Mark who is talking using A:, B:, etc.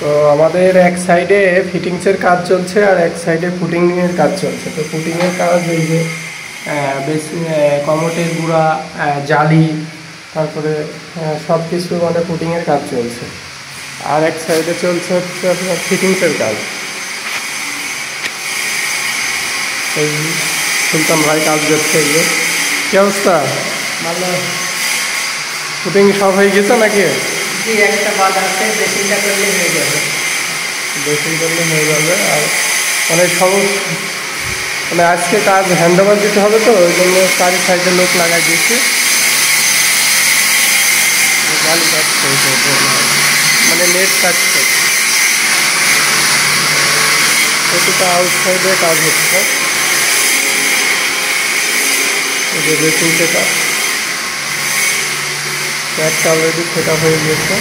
A: তো আমাদের এক সাইডে ফিটিংসের কাজ চলছে আর এক সাইডে ফুটিংয়ের কাজ চলছে। তো ফুটিংয়ের কাজ এই যে বেশি কমোটের গুঁড়া, জালি, তারপরে সব কিছু মানে ফুটিংয়ের কাজ চলছে। আর এক সাইডে চলছে হচ্ছে আপনার ফিটিংসের কাজ। এই সুলতান ভাই কাজ করছে। এই যে কী অবস্থা?
B: ভালো।
A: ফুটিং সব হয়ে গেছে নাকি?
B: জি, একটা বাদ আছে, ড্রেসিংটা করলে হয়ে যাবে।
A: ড্রেসিং করলে হয়ে যাবে। আর মানে মানে আজকে কাজ হ্যান্ডওভার দিতে হবে, তো ওই জন্য চারি সাইডে লোক লাগাই দিয়েছে। জালি কাটছে, মানে নেট কাটছে। প্রতিটা আউটসাইডে কাজ হচ্ছে। এই যে ড্রেসিং সেট আপ, একটা অলরেডি সেট আপ হয়ে গিয়েছে।